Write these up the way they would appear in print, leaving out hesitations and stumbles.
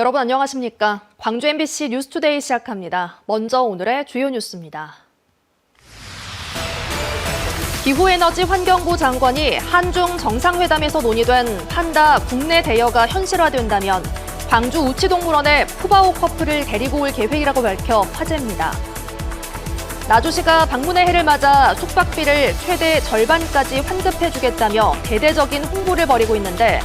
여러분 안녕하십니까? 광주 MBC 뉴스투데이 시작합니다. 먼저 오늘의 주요 뉴스입니다. 기후에너지 환경부 장관이 한중 정상회담에서 논의된 판다 국내 대여가 현실화된다면 광주 우치동물원에 푸바오 커플을 데리고 올 계획이라고 밝혀 화제입니다. 나주시가 방문의 해를 맞아 숙박비를 최대 절반까지 환급해주겠다며 대대적인 홍보를 벌이고 있는데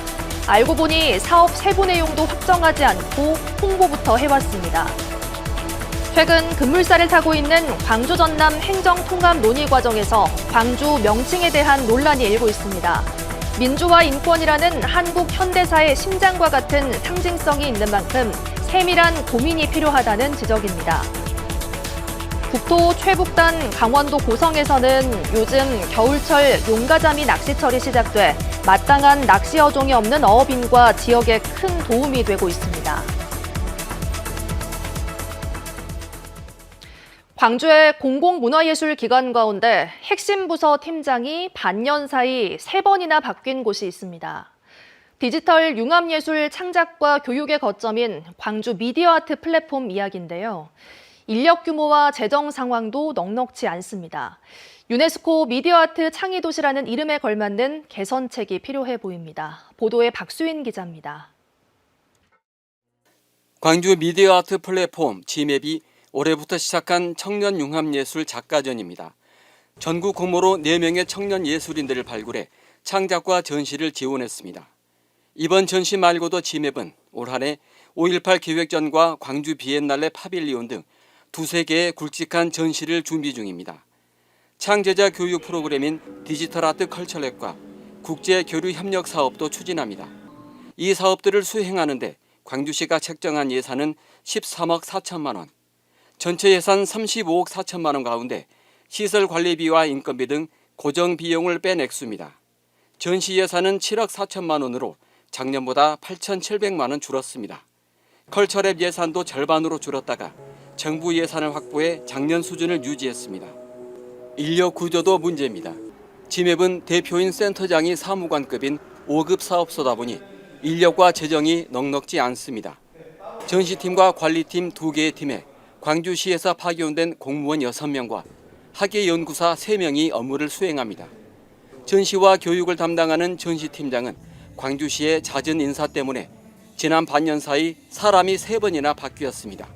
알고 보니 사업 세부 내용도 확정하지 않고 홍보부터 해왔습니다. 최근 급물살을 타고 있는 광주 전남 행정통합 논의 과정에서 광주 명칭에 대한 논란이 일고 있습니다. 민주화 인권이라는 한국 현대사의 심장과 같은 상징성이 있는 만큼 세밀한 고민이 필요하다는 지적입니다. 국토 최북단 강원도 고성에서는 요즘 겨울철 용가자미 낚시철이 시작돼 마땅한 낚시 어종이 없는 어업인과 지역에 큰 도움이 되고 있습니다. 광주의 공공문화예술기관 가운데 핵심 부서 팀장이 반년 사이 3번이나 바뀐 곳이 있습니다. 디지털 융합예술 창작과 교육의 거점인 광주 미디어아트 플랫폼 이야기인데요. 인력 규모와 재정 상황도 넉넉지 않습니다. 유네스코 미디어아트 창의도시라는 이름에 걸맞는 개선책이 필요해 보입니다. 보도에 박수인 기자입니다. 광주 미디어아트 플랫폼 지맵이 올해부터 시작한 청년융합예술 작가전입니다. 전국 공모로 4명의 청년 예술인들을 발굴해 창작과 전시를 지원했습니다. 이번 전시 말고도 지맵은 올 한 해 5.18 기획전과 광주 비엔날레 파빌리온 등 2-3개의 굵직한 전시를 준비 중입니다. 창제자 교육 프로그램인 디지털 아트 컬처랩과 국제 교류 협력 사업도 추진합니다. 이 사업들을 수행하는데 광주시가 책정한 예산은 13억 4천만 원. 전체 예산 35억 4천만 원 가운데 시설 관리비와 인건비 등 고정 비용을 뺀 액수입니다. 전시 예산은 7억 4천만 원으로 작년보다 8,700만 원 줄었습니다. 컬처랩 예산도 절반으로 줄었다가 정부 예산을 확보해 작년 수준을 유지했습니다. 인력 구조도 문제입니다. 지맵은 대표인 센터장이 사무관급인 5급 사업소다 보니 인력과 재정이 넉넉지 않습니다. 전시팀과 관리팀 2개의 팀에 광주시에서 파견된 공무원 6명과 학예연구사 3명이 업무를 수행합니다. 전시와 교육을 담당하는 전시팀장은 광주시의 잦은 인사 때문에 지난 반년 사이 사람이 3번이나 바뀌었습니다.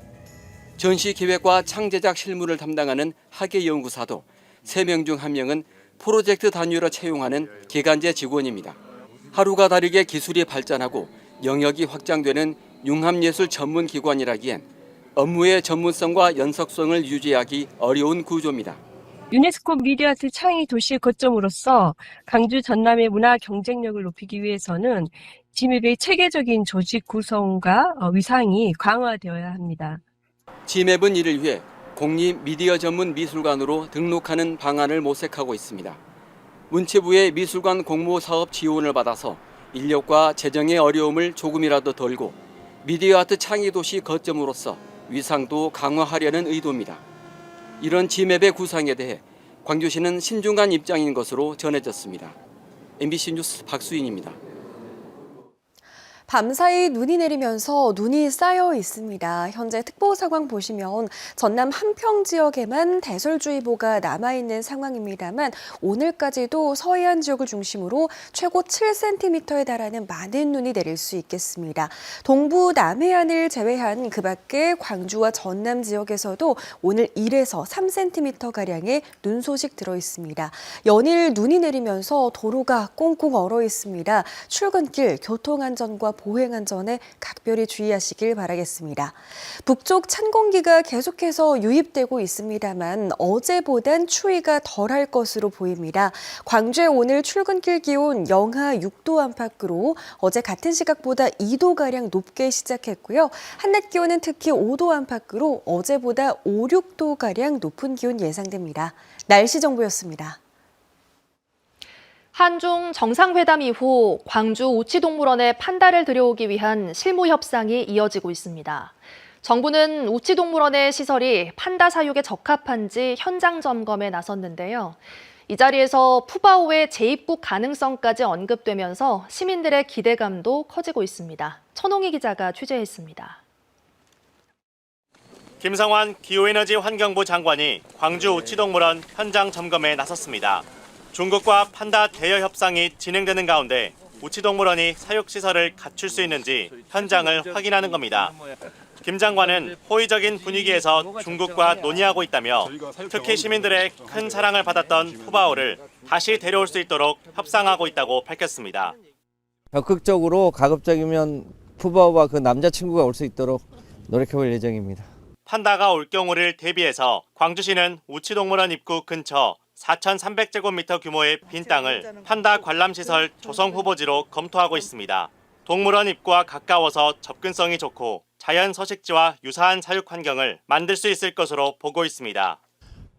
전시 기획과 창제작 실무를 담당하는 학예연구사도 3명 중 1명은 프로젝트 단위로 채용하는 기간제 직원입니다. 하루가 다르게 기술이 발전하고 영역이 확장되는 융합예술 전문 기관이라기엔 업무의 전문성과 연속성을 유지하기 어려운 구조입니다. 유네스코 미디어아트 창의 도시의 거점으로서 광주 전남의 문화 경쟁력을 높이기 위해서는 지맵의 체계적인 조직 구성과 위상이 강화되어야 합니다. 지맵은 이를 위해 공립 미디어 전문 미술관으로 등록하는 방안을 모색하고 있습니다. 문체부의 미술관 공모 사업 지원을 받아서 인력과 재정의 어려움을 조금이라도 덜고 미디어아트 창의도시 거점으로서 위상도 강화하려는 의도입니다. 이런 지맵의 구상에 대해 광주시는 신중한 입장인 것으로 전해졌습니다. MBC 뉴스 박수인입니다. 밤사이 눈이 내리면서 눈이 쌓여 있습니다. 현재 특보 상황 보시면 전남 한평 지역에만 대설주의보가 남아있는 상황입니다만 오늘까지도 서해안 지역을 중심으로 최고 7cm에 달하는 많은 눈이 내릴 수 있겠습니다. 동부 남해안을 제외한 그 밖에 광주와 전남 지역에서도 오늘 1에서 3cm가량의 눈 소식 들어있습니다. 연일 눈이 내리면서 도로가 꽁꽁 얼어 있습니다. 출근길 교통안전과 보행안전에 각별히 주의하시길 바라겠습니다. 북쪽 찬 공기가 계속해서 유입되고 있습니다만 어제보단 추위가 덜할 것으로 보입니다. 광주의 오늘 출근길 기온 영하 6도 안팎으로 어제 같은 시각보다 2도가량 높게 시작했고요. 한낮 기온은 특히 5도 안팎으로 어제보다 5, 6도가량 높은 기온 예상됩니다. 날씨 정보였습니다. 한중 정상회담 이후 광주 우치동물원에 판다를 들여오기 위한 실무 협상이 이어지고 있습니다. 정부는 우치동물원의 시설이 판다 사육에 적합한지 현장 점검에 나섰는데요. 이 자리에서 푸바오의 재입국 가능성까지 언급되면서 시민들의 기대감도 커지고 있습니다. 천홍희 기자가 취재했습니다. 김성환 기후에너지 환경부 장관이 광주 우치동물원 현장 점검에 나섰습니다. 중국과 판다 대여 협상이 진행되는 가운데 우치동물원이 사육시설을 갖출 수 있는지 현장을 확인하는 겁니다. 김 장관은 호의적인 분위기에서 중국과 논의하고 있다며 특히 시민들의 큰 사랑을 받았던 푸바오를 다시 데려올 수 있도록 협상하고 있다고 밝혔습니다. 적극적으로 가급적이면 푸바오와 그 남자친구가 올 수 있도록 노력해볼 예정입니다. 판다가 올 경우를 대비해서 광주시는 우치동물원 입구 근처 4,300제곱미터 규모의 빈 땅을 판다 관람시설 조성 후보지로 검토하고 있습니다. 동물원 입구와 가까워서 접근성이 좋고 자연 서식지와 유사한 사육 환경을 만들 수 있을 것으로 보고 있습니다.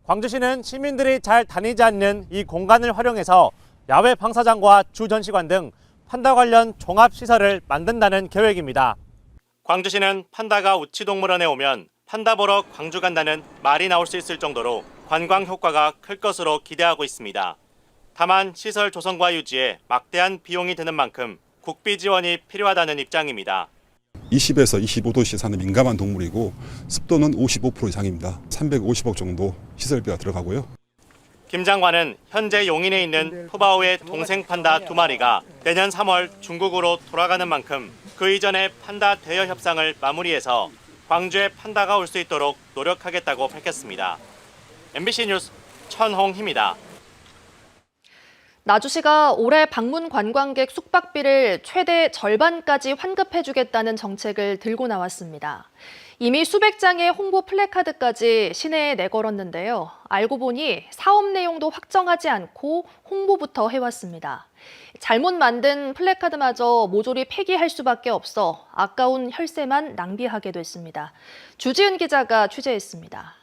광주시는 시민들이 잘 다니지 않는 이 공간을 활용해서 야외 방사장과 주전시관 등 판다 관련 종합시설을 만든다는 계획입니다. 광주시는 판다가 우치동물원에 오면 판다 보러 광주 간다는 말이 나올 수 있을 정도로 관광 효과가 클 것으로 기대하고 있습니다. 다만 시설 조성과 유지에 막대한 비용이 드는 만큼 국비 지원이 필요하다는 입장입니다. 20에서 25도 시사는 민감한 동물이고 습도는 55% 이상입니다. 350억 정도 시설비가 들어가고요. 김 장관은 현재 용인에 있는 푸바오의 동생 판다 2마리가 내년 3월 중국으로 돌아가는 만큼 그 이전에 판다 대여 협상을 마무리해서 광주에 판다가 올 수 있도록 노력하겠다고 밝혔습니다. MBC 뉴스 천홍희입니다. 나주시가 올해 방문 관광객 숙박비를 최대 절반까지 환급해주겠다는 정책을 들고 나왔습니다. 이미 수백 장의 홍보 플래카드까지 시내에 내걸었는데요. 알고 보니 사업 내용도 확정하지 않고 홍보부터 해왔습니다. 잘못 만든 플래카드마저 모조리 폐기할 수밖에 없어 아까운 혈세만 낭비하게 됐습니다. 주지은 기자가 취재했습니다.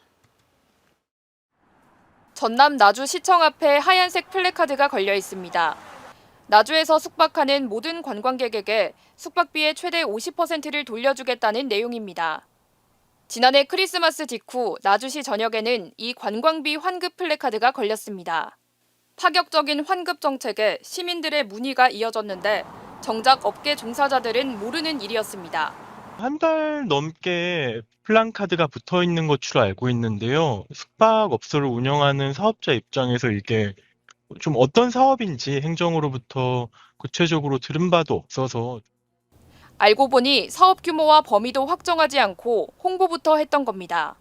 전남 나주시청 앞에 하얀색 플래카드가 걸려 있습니다. 나주에서 숙박하는 모든 관광객에게 숙박비의 최대 50%를 돌려주겠다는 내용입니다. 지난해 크리스마스 직후 나주시 전역에는 이 관광비 환급 플래카드가 걸렸습니다. 파격적인 환급 정책에 시민들의 문의가 이어졌는데 정작 업계 종사자들은 모르는 일이었습니다. 한 달 넘게 플랜카드가 붙어 있는 것으로 알고 있는데요. 숙박업소를 운영하는 사업자 입장에서 이게 좀 어떤 사업인지 행정으로부터 구체적으로 들은 바도 없어서. 알고 보니 사업 규모와 범위도 확정하지 않고 홍보부터 했던 겁니다.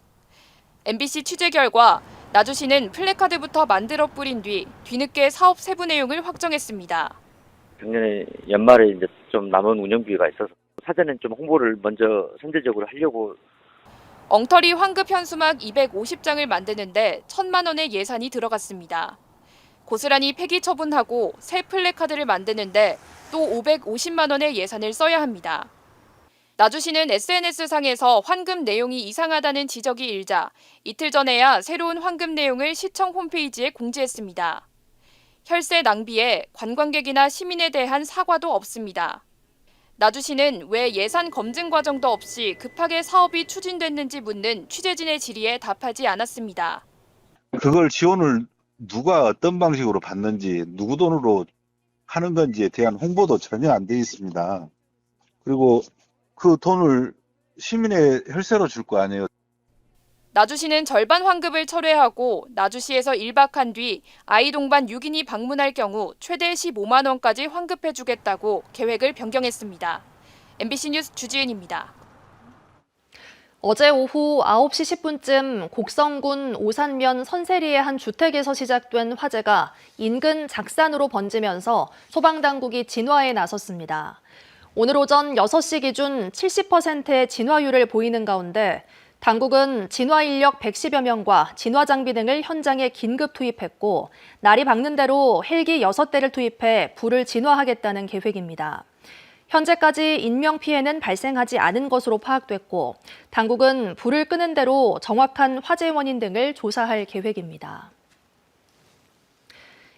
MBC 취재 결과 나주시는 플래카드부터 만들어 뿌린 뒤 뒤늦게 사업 세부 내용을 확정했습니다. 작년에 연말에 이제 좀 남은 운영비가 있어서 사전에 좀 홍보를 먼저 선제적으로 하려고. 엉터리 환급 현수막 250장을 만드는데 1,000만 원의 예산이 들어갔습니다. 고스란히 폐기 처분하고 새 플래카드를 만드는데 또 550만 원의 예산을 써야 합니다. 나주시는 SNS상에서 환급 내용이 이상하다는 지적이 일자 이틀 전에야 새로운 환급 내용을 시청 홈페이지에 공지했습니다. 혈세 낭비에 관광객이나 시민에 대한 사과도 없습니다. 나주시는 왜 예산 검증 과정도 없이 급하게 사업이 추진됐는지 묻는 취재진의 질의에 답하지 않았습니다. 그걸 지원을 누가 어떤 방식으로 받는지, 누구 돈으로 하는 건지에 대한 홍보도 전혀 안 돼 있습니다. 그리고 그 돈을 시민의 혈세로 줄 거 아니에요. 나주시는 절반 환급을 철회하고 나주시에서 1박한 뒤 아이 동반 6인이 방문할 경우 최대 15만 원까지 환급해주겠다고 계획을 변경했습니다. MBC 뉴스 주지은입니다. 어제 오후 9시 10분쯤 곡성군 오산면 선세리의 한 주택에서 시작된 화재가 인근 작산으로 번지면서 소방당국이 진화에 나섰습니다. 오늘 오전 6시 기준 70%의 진화율을 보이는 가운데 당국은 진화 인력 110여 명과 진화 장비 등을 현장에 긴급 투입했고 날이 밝는 대로 헬기 6대를 투입해 불을 진화하겠다는 계획입니다. 현재까지 인명피해는 발생하지 않은 것으로 파악됐고 당국은 불을 끄는 대로 정확한 화재 원인 등을 조사할 계획입니다.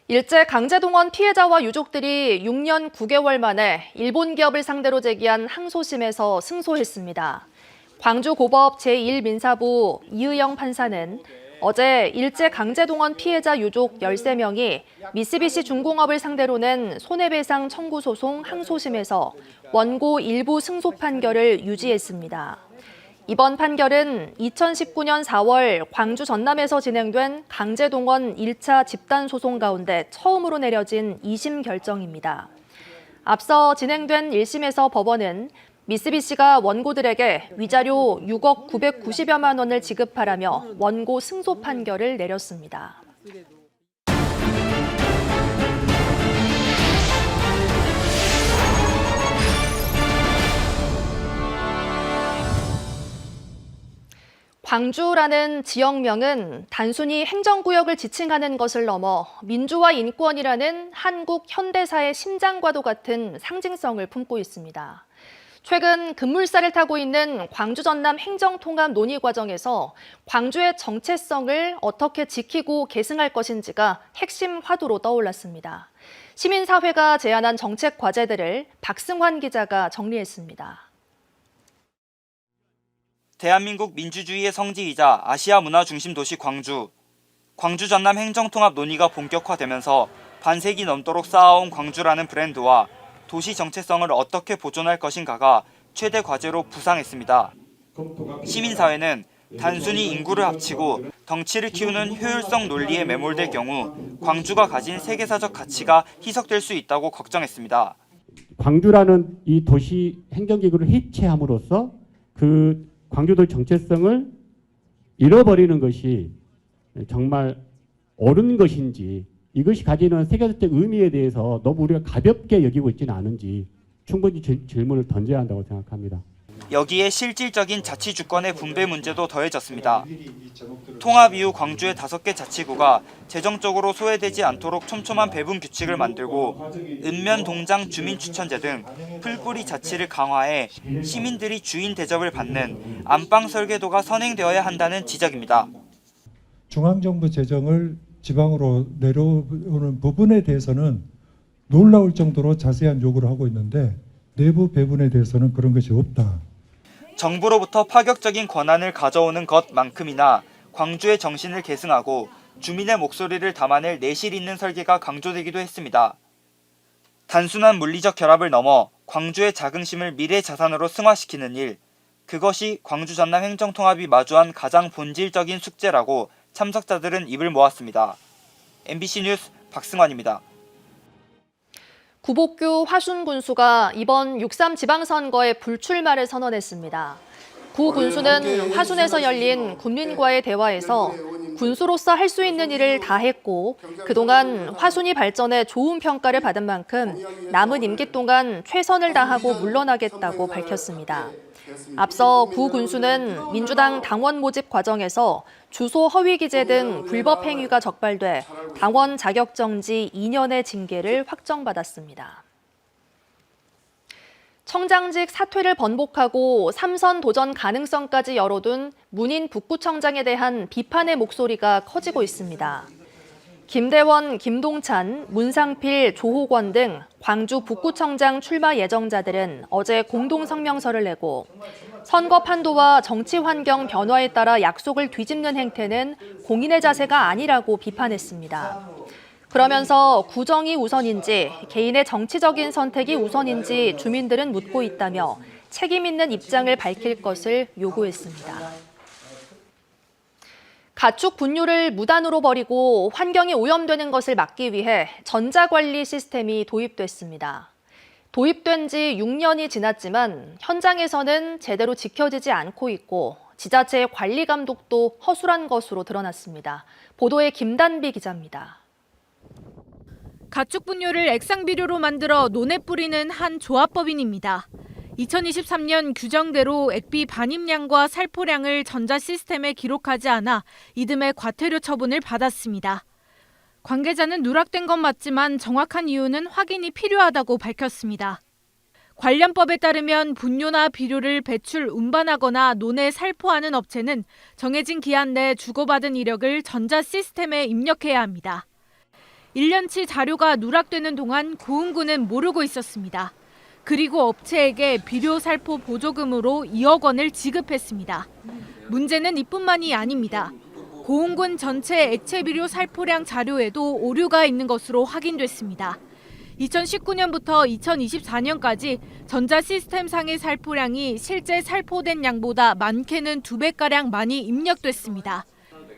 일제 강제동원 피해자와 유족들이 6년 9개월 만에 일본 기업을 상대로 제기한 항소심에서 승소했습니다. 광주고법 제1민사부 이의영 판사는 어제 일제강제동원 피해자 유족 13명이 미쓰비시 중공업을 상대로 낸 손해배상 청구 소송 항소심에서 원고 일부 승소 판결을 유지했습니다. 이번 판결은 2019년 4월 광주 전남에서 진행된 강제동원 1차 집단소송 가운데 처음으로 내려진 2심 결정입니다. 앞서 진행된 1심에서 법원은 미쓰비시가 원고들에게 위자료 6억 990여만 원을 지급하라며 원고 승소 판결을 내렸습니다. 광주라는 지역명은 단순히 행정구역을 지칭하는 것을 넘어 민주화 인권이라는 한국 현대사의 심장과도 같은 상징성을 품고 있습니다. 최근 급물살을 타고 있는 광주 전남 행정통합 논의 과정에서 광주의 정체성을 어떻게 지키고 계승할 것인지가 핵심 화두로 떠올랐습니다. 시민사회가 제안한 정책 과제들을 박승환 기자가 정리했습니다. 대한민국 민주주의의 성지이자 아시아 문화 중심 도시 광주. 광주 전남 행정통합 논의가 본격화되면서 반세기 넘도록 쌓아온 광주라는 브랜드와 도시 정체성을 어떻게 보존할 것인가가 최대 과제로 부상했습니다. 시민사회는 단순히 인구를 합치고 덩치를 키우는 효율성 논리에 매몰될 경우 광주가 가진 세계사적 가치가 희석될 수 있다고 걱정했습니다. 광주라는 이 도시 행정기구를 해체함으로써 그 광주도의 정체성을 잃어버리는 것이 정말 옳은 것인지, 이것이 가지는 세계적 의미에 대해서 너무 우리가 가볍게 여기고 있지는 않은지 충분히 질문을 던져야 한다고 생각합니다. 여기에 실질적인 자치주권의 분배 문제도 더해졌습니다. 통합 이후 광주의 5개 자치구가 재정적으로 소외되지 않도록 촘촘한 배분 규칙을 만들고 읍면동장 주민추천제 등 풀뿌리 자치를 강화해 시민들이 주인 대접을 받는 안방 설계도가 선행되어야 한다는 지적입니다. 중앙정부 재정을 지방으로 내려오는 부분에 대해서는 놀라울 정도로 자세한 요구를 하고 있는데 내부 배분에 대해서는 그런 것이 없다. 정부로부터 파격적인 권한을 가져오는 것만큼이나 광주의 정신을 계승하고 주민의 목소리를 담아낼 내실 있는 설계가 강조되기도 했습니다. 단순한 물리적 결합을 넘어 광주의 자긍심을 미래 자산으로 승화시키는 일, 그것이 광주 전남 행정통합이 마주한 가장 본질적인 숙제라고 참석자들은 입을 모았습니다. MBC 뉴스 박승환입니다. 구복규 화순 군수가 이번 6.3 지방선거에 불출마를 선언했습니다. 구 군수는 화순에서 열린 국민과의 대화에서 군수로서 할 수 있는 일을 다 했고 그동안 화순이 발전에 좋은 평가를 받은 만큼 남은 임기 동안 최선을 다하고 물러나겠다고 밝혔습니다. 앞서 구 군수는 민주당 당원 모집 과정에서 주소 허위 기재 등 불법 행위가 적발돼 당원 자격 정지 2년의 징계를 확정받았습니다. 청장직 사퇴를 번복하고 3선 도전 가능성까지 열어둔 문인 북구청장에 대한 비판의 목소리가 커지고 있습니다. 김대원, 김동찬, 문상필, 조호권 등 광주 북구청장 출마 예정자들은 어제 공동 성명서를 내고 선거 판도와 정치 환경 변화에 따라 약속을 뒤집는 행태는 공인의 자세가 아니라고 비판했습니다. 그러면서 구정이 우선인지 개인의 정치적인 선택이 우선인지 주민들은 묻고 있다며 책임 있는 입장을 밝힐 것을 요구했습니다. 가축 분유를 무단으로 버리고 환경이 오염되는 것을 막기 위해 전자관리 시스템이 도입됐습니다. 도입된 지 6년이 지났지만 현장에서는 제대로 지켜지지 않고 있고 지자체의 관리 감독도 허술한 것으로 드러났습니다. 보도에 김단비 기자입니다. 가축 분유를 액상 비료로 만들어 논에 뿌리는 한 조합법인입니다. 2023년 규정대로 액비 반입량과 살포량을 전자 시스템에 기록하지 않아 이듬해 과태료 처분을 받았습니다. 관계자는 누락된 건 맞지만 정확한 이유는 확인이 필요하다고 밝혔습니다. 관련법에 따르면 분유나 비료를 배출, 운반하거나 논에 살포하는 업체는 정해진 기한 내 주고받은 이력을 전자 시스템에 입력해야 합니다. 1년치 자료가 누락되는 동안 고흥군은 모르고 있었습니다. 그리고 업체에게 비료 살포 보조금으로 2억 원을 지급했습니다. 문제는 이뿐만이 아닙니다. 고흥군 전체 액체 비료 살포량 자료에도 오류가 있는 것으로 확인됐습니다. 2019년부터 2024년까지 전자 시스템상의 살포량이 실제 살포된 양보다 많게는 2배가량 많이 입력됐습니다.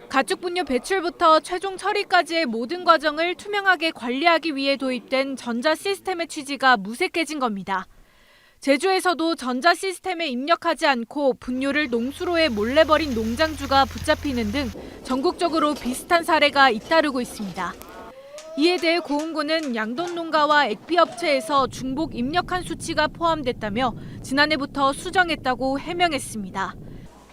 가축 분뇨 배출부터 최종 처리까지의 모든 과정을 투명하게 관리하기 위해 도입된 전자 시스템의 취지가 무색해진 겁니다. 제주에서도 전자 시스템에 입력하지 않고 분뇨를 농수로에 몰래 버린 농장주가 붙잡히는 등 전국적으로 비슷한 사례가 잇따르고 있습니다. 이에 대해 고흥군은 양돈 농가와 액비업체에서 중복 입력한 수치가 포함됐다며 지난해부터 수정했다고 해명했습니다.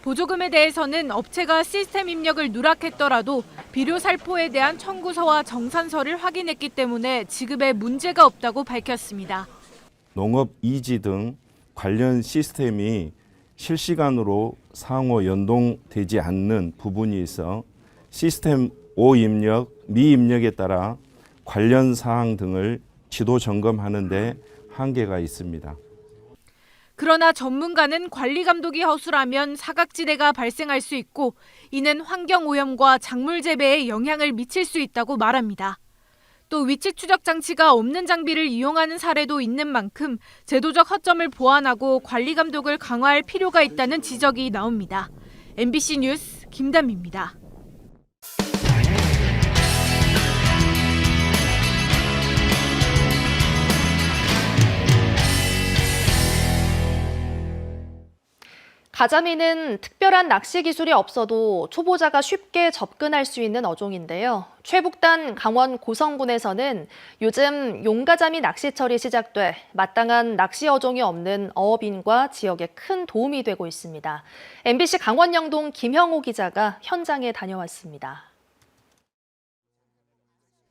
보조금에 대해서는 업체가 시스템 입력을 누락했더라도 비료 살포에 대한 청구서와 정산서를 확인했기 때문에 지급에 문제가 없다고 밝혔습니다. 농업 이지 등 관련 시스템이 실시간으로 상호 연동되지 않는 부분이 있어 시스템 오입력, 미입력에 따라 관련 사항 등을 지도 점검하는 데 한계가 있습니다. 그러나 전문가는 관리 감독이 허술하면 사각지대가 발생할 수 있고 이는 환경오염과 작물 재배에 영향을 미칠 수 있다고 말합니다. 또 위치 추적 장치가 없는 장비를 이용하는 사례도 있는 만큼 제도적 허점을 보완하고 관리 감독을 강화할 필요가 있다는 지적이 나옵니다. MBC 뉴스 김단미입니다. 가자미는 특별한 낚시 기술이 없어도 초보자가 쉽게 접근할 수 있는 어종인데요. 최북단 강원 고성군에서는 요즘 용가자미 낚시철이 시작돼 마땅한 낚시 어종이 없는 어업인과 지역에 큰 도움이 되고 있습니다. MBC 강원 영동 김형호 기자가 현장에 다녀왔습니다.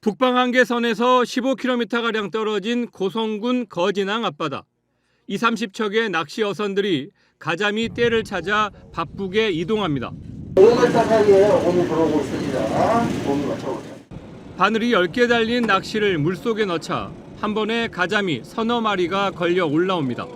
북방 한계선에서 15km가량 떨어진 고성군 거진항 앞바다. 20-30척의 낚시 어선들이 가자미 떼를 찾아 바쁘게 이동합니다. 5m 사이에 어금이 들어오고 있습니다. 어금이 맞춰보세요. 바늘이 10개 달린 낚시를 물속에 넣자 한 번에 가자미 서너 마리가 걸려 올라옵니다.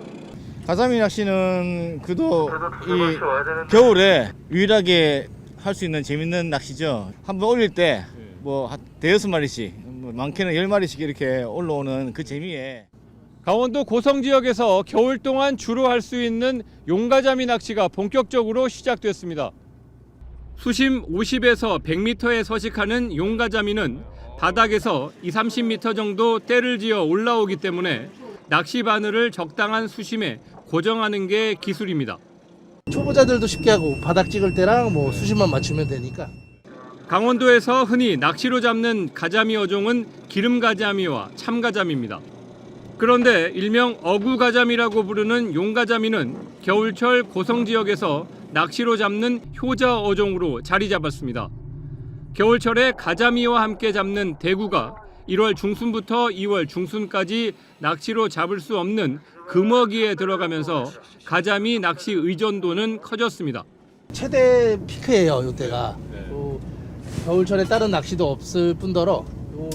가자미 낚시는 그도 이 겨울에 유일하게 할 수 있는 재밌는 낚시죠. 한번 올릴 때 뭐 대여섯 마리씩, 많게는 10마리씩 이렇게 올라오는 그 재미에. 강원도 고성 지역에서 겨울 동안 주로 할 수 있는 용가자미 낚시가 본격적으로 시작됐습니다. 수심 50에서 100m에 서식하는 용가자미는 바닥에서 20-30m 정도 떼를 지어 올라오기 때문에 낚시 바늘을 적당한 수심에 고정하는 게 기술입니다. 초보자들도 쉽게 하고 바닥 찍을 때랑 뭐 수심만 맞추면 되니까. 강원도에서 흔히 낚시로 잡는 가자미 어종은 기름가자미와 참가자미입니다. 그런데 일명 어구가자미라고 부르는 용가자미는 겨울철 고성 지역에서 낚시로 잡는 효자 어종으로 자리 잡았습니다. 겨울철에 가자미와 함께 잡는 대구가 1월 중순부터 2월 중순까지 낚시로 잡을 수 없는 금어기에 들어가면서 가자미 낚시 의존도는 커졌습니다. 최대 피크예요, 이때가. 겨울철에 다른 낚시도 없을 뿐더러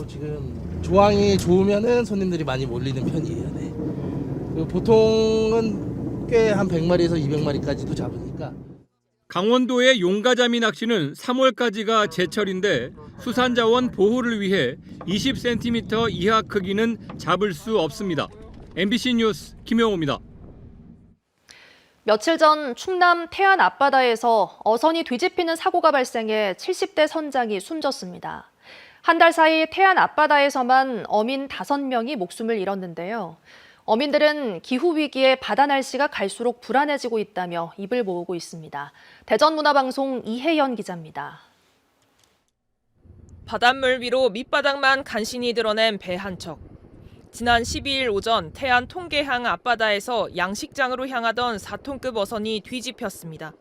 지금 조항이 좋으면은 손님들이 많이 몰리는 편이에요. 네. 그리고 보통은 꽤 한 100마리에서 200마리까지도 잡으니까. 강원도의 용가자미 낚시는 3월까지가 제철인데 수산자원 보호를 위해 20cm 이하 크기는 잡을 수 없습니다. MBC 뉴스 김영호입니다. 며칠 전 충남 태안 앞바다에서 어선이 뒤집히는 사고가 발생해 70대 선장이 숨졌습니다. 한 달 사이 태안 앞바다에서만 어민 5명이 목숨을 잃었는데요. 어민들은 기후위기에 바다 날씨가 갈수록 불안해지고 있다며 입을 모으고 있습니다. 대전문화방송 이혜연 기자입니다. 바닷물 위로 밑바닥만 간신히 드러낸 배 한 척. 지난 12일 오전 태안 통계항 앞바다에서 양식장으로 향하던 4톤급 어선이 뒤집혔습니다.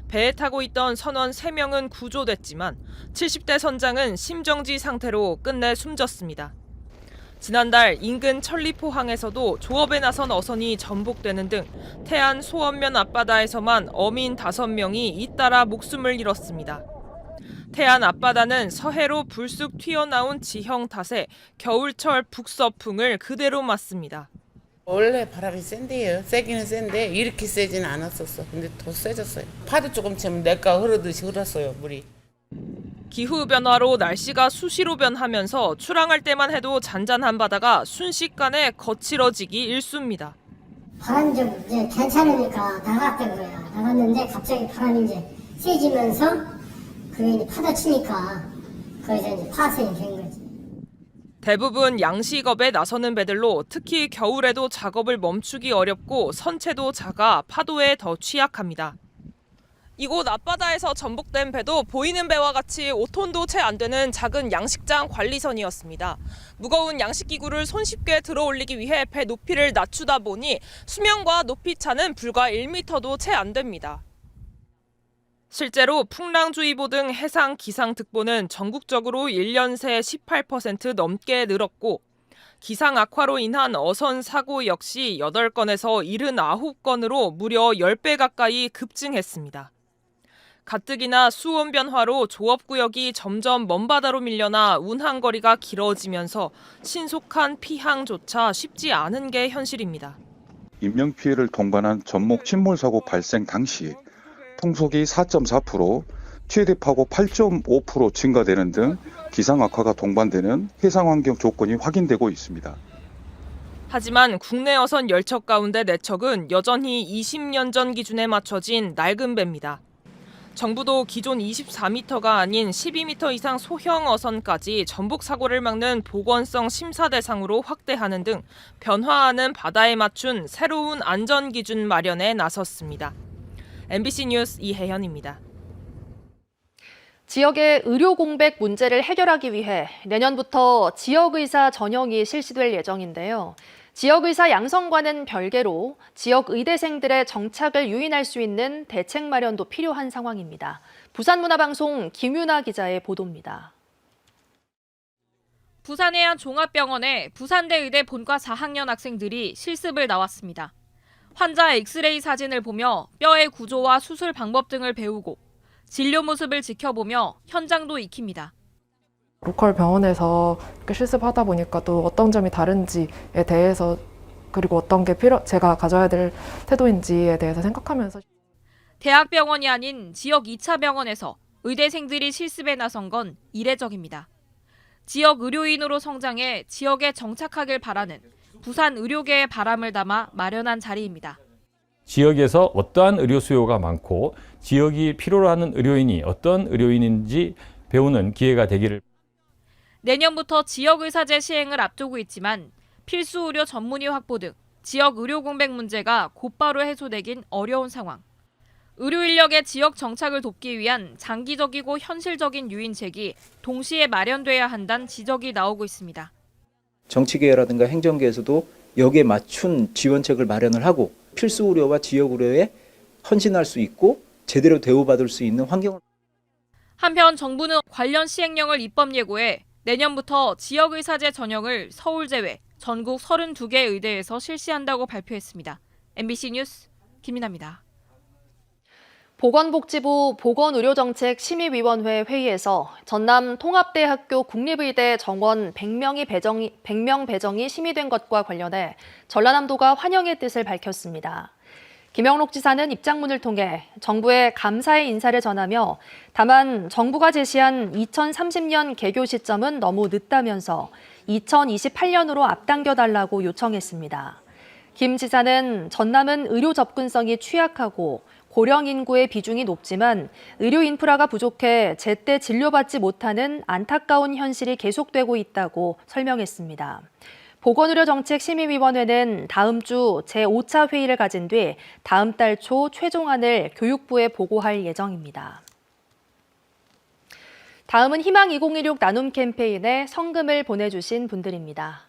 배에 타고 있던 선원 3명은 구조됐지만 70대 선장은 심정지 상태로 끝내 숨졌습니다. 지난달 인근 천리포항에서도 조업에 나선 어선이 전복되는 등 태안 소원면 앞바다에서만 어민 5명이 잇따라 목숨을 잃었습니다. 태안 앞바다는 서해로 불쑥 튀어나온 지형 탓에 겨울철 북서풍을 그대로 맞습니다. 원래 바람이 센데요. 세기는 센데 이렇게 세지는 않았었어. 근데 더 세졌어요. 파도 조금 치면 내가 흐르듯이 흘렀어요, 물이. 기후변화로 날씨가 수시로 변하면서 출항할 때만 해도 잔잔한 바다가 순식간에 거칠어지기 일쑤입니다. 바람이 좀 이제 괜찮으니까 나갔더라고요. 나갔는데 갑자기 바람이 이제 세지면서 그게 이제 파다치니까 거기서 이제 파손이 된 거지. 대부분 양식업에 나서는 배들로 특히 겨울에도 작업을 멈추기 어렵고 선체도 작아 파도에 더 취약합니다. 이곳 앞바다에서 전복된 배도 보이는 배와 같이 5톤도 채 안 되는 작은 양식장 관리선이었습니다. 무거운 양식기구를 손쉽게 들어올리기 위해 배 높이를 낮추다 보니 수명과 높이 차는 불과 1m도 채 안 됩니다. 실제로 풍랑주의보 등 해상 기상특보는 전국적으로 1년 새 18% 넘게 늘었고 기상 악화로 인한 어선 사고 역시 8건에서 79건으로 무려 10배 가까이 급증했습니다. 가뜩이나 수온 변화로 조업구역이 점점 먼 바다로 밀려나 운항거리가 길어지면서 신속한 피항조차 쉽지 않은 게 현실입니다. 인명피해를 동반한 전목 침몰 사고 발생 당시 풍속이 4.4%, 최대 파고 8.5% 증가되는 등 기상 악화가 동반되는 해상환경 조건이 확인되고 있습니다. 하지만 국내 어선 10척 가운데 4척은 여전히 20년 전 기준에 맞춰진 낡은 배입니다. 정부도 기존 24m가 아닌 12m 이상 소형 어선까지 전복 사고를 막는 보건성 심사 대상으로 확대하는 등 변화하는 바다에 맞춘 새로운 안전 기준 마련에 나섰습니다. MBC 뉴스 이혜현입니다. 지역의 의료 공백 문제를 해결하기 위해 내년부터 지역의사 전형이 실시될 예정인데요. 지역의사 양성과는 별개로 지역 의대생들의 정착을 유인할 수 있는 대책 마련도 필요한 상황입니다. 부산문화방송 김윤아 기자의 보도입니다. 부산의 한 종합병원에 부산대 의대 본과 4학년 학생들이 실습을 나왔습니다. 환자 엑스레이 사진을 보며 뼈의 구조와 수술 방법 등을 배우고 진료 모습을 지켜보며 현장도 익힙니다. 로컬 병원에서 이렇게 실습하다 보니까 또 어떤 점이 다른지에 대해서 그리고 어떤 게 제가 가져야 될 태도인지에 대해서 생각하면서 대학병원이 아닌 지역 2차 병원에서 의대생들이 실습에 나선 건 이례적입니다. 지역 의료인으로 성장해 지역에 정착하길 바라는 부산 의료계의 바람을 담아 마련한 자리입니다. 지역에서 어떠한 의료 수요가 많고 지역이 필요로 하는 의료인이 어떤 의료인인지 배우는 기회가 되기를. 내년부터 지역의사제 시행을 앞두고 있지만 필수 의료 전문의 확보 등 지역 의료 공백 문제가 곧바로 해소되긴 어려운 상황. 의료 인력의 지역 정착을 돕기 위한 장기적이고 현실적인 유인책이 동시에 마련돼야 한다는 지적이 나오고 있습니다. 정치계라든가 행정계에서도 여기에 맞춘 지원책을 마련을 하고 필수 의료와 지역 의료에 헌신할 수 있고 제대로 대우받을 수 있는 환경을. 한편 정부는 관련 시행령을 입법 예고해 내년부터 지역의사제 전형을 서울 제외 전국 32개 의대에서 실시한다고 발표했습니다. MBC 뉴스 김민아입니다. 보건복지부 보건의료정책심의위원회 회의에서 전남 통합대학교 국립의대 정원 100명 배정이 심의된 것과 관련해 전라남도가 환영의 뜻을 밝혔습니다. 김영록 지사는 입장문을 통해 정부에 감사의 인사를 전하며 다만 정부가 제시한 2030년 개교 시점은 너무 늦다면서 2028년으로 앞당겨달라고 요청했습니다. 김 지사는 전남은 의료 접근성이 취약하고 고령 인구의 비중이 높지만 의료 인프라가 부족해 제때 진료받지 못하는 안타까운 현실이 계속되고 있다고 설명했습니다. 보건의료정책심의위원회는 다음 주 제5차 회의를 가진 뒤 다음 달 초 최종안을 교육부에 보고할 예정입니다. 다음은 희망 2016 나눔 캠페인에 성금을 보내주신 분들입니다.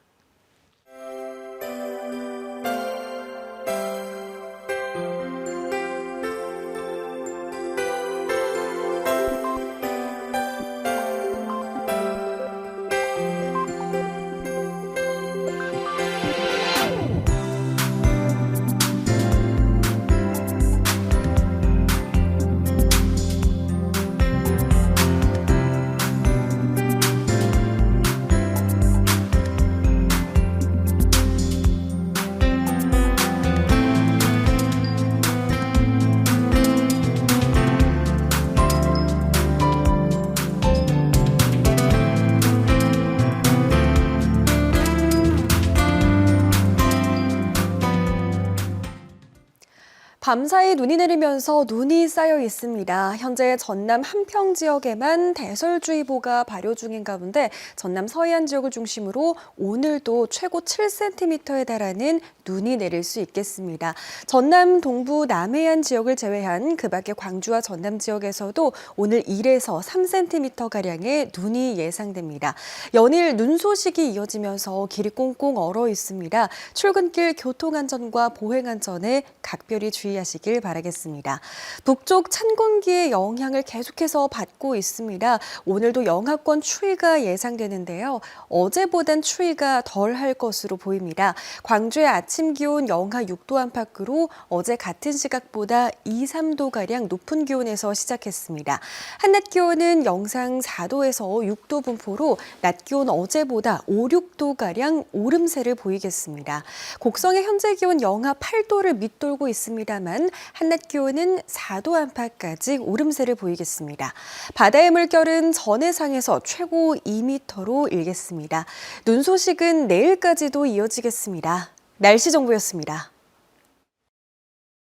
밤사이 눈이 내리면서 눈이 쌓여 있습니다. 현재 전남 한평 지역에만 대설주의보가 발효 중인 가운데 전남 서해안 지역을 중심으로 오늘도 최고 7cm에 달하는 눈이 내릴 수 있겠습니다. 전남 동부 남해안 지역을 제외한 그 밖에 광주와 전남 지역에서도 오늘 1에서 3cm가량의 눈이 예상됩니다. 연일 눈 소식이 이어지면서 길이 꽁꽁 얼어 있습니다. 출근길 교통안전과 보행안전에 각별히 주의하시길 바라겠습니다. 북쪽 찬 공기의 영향을 계속해서 받고 있습니다. 오늘도 영하권 추위가 예상되는데요. 어제보단 추위가 덜할 것으로 보입니다. 광주의 아침 기온 영하 6도 안팎으로 어제 같은 시각보다 2, 3도가량 높은 기온에서 시작했습니다. 한낮 기온은 영상 4도에서 6도 분포로 낮 기온 어제보다 5, 6도가량 오름세를 보이겠습니다. 곡성의 현재 기온 영하 8도를 밑돌고 있습니다만 한낮 기온은 4도 안팎까지 오름세를 보이겠습니다. 바다의 물결은 전해상에서 최고 2m로 일겠습니다. 눈 소식은 내일까지도 이어지겠습니다. 날씨 정보였습니다.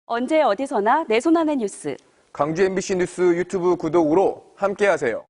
언제 어디서나 내 손 안의 뉴스. 광주 MBC 뉴스 유튜브 구독으로 함께하세요.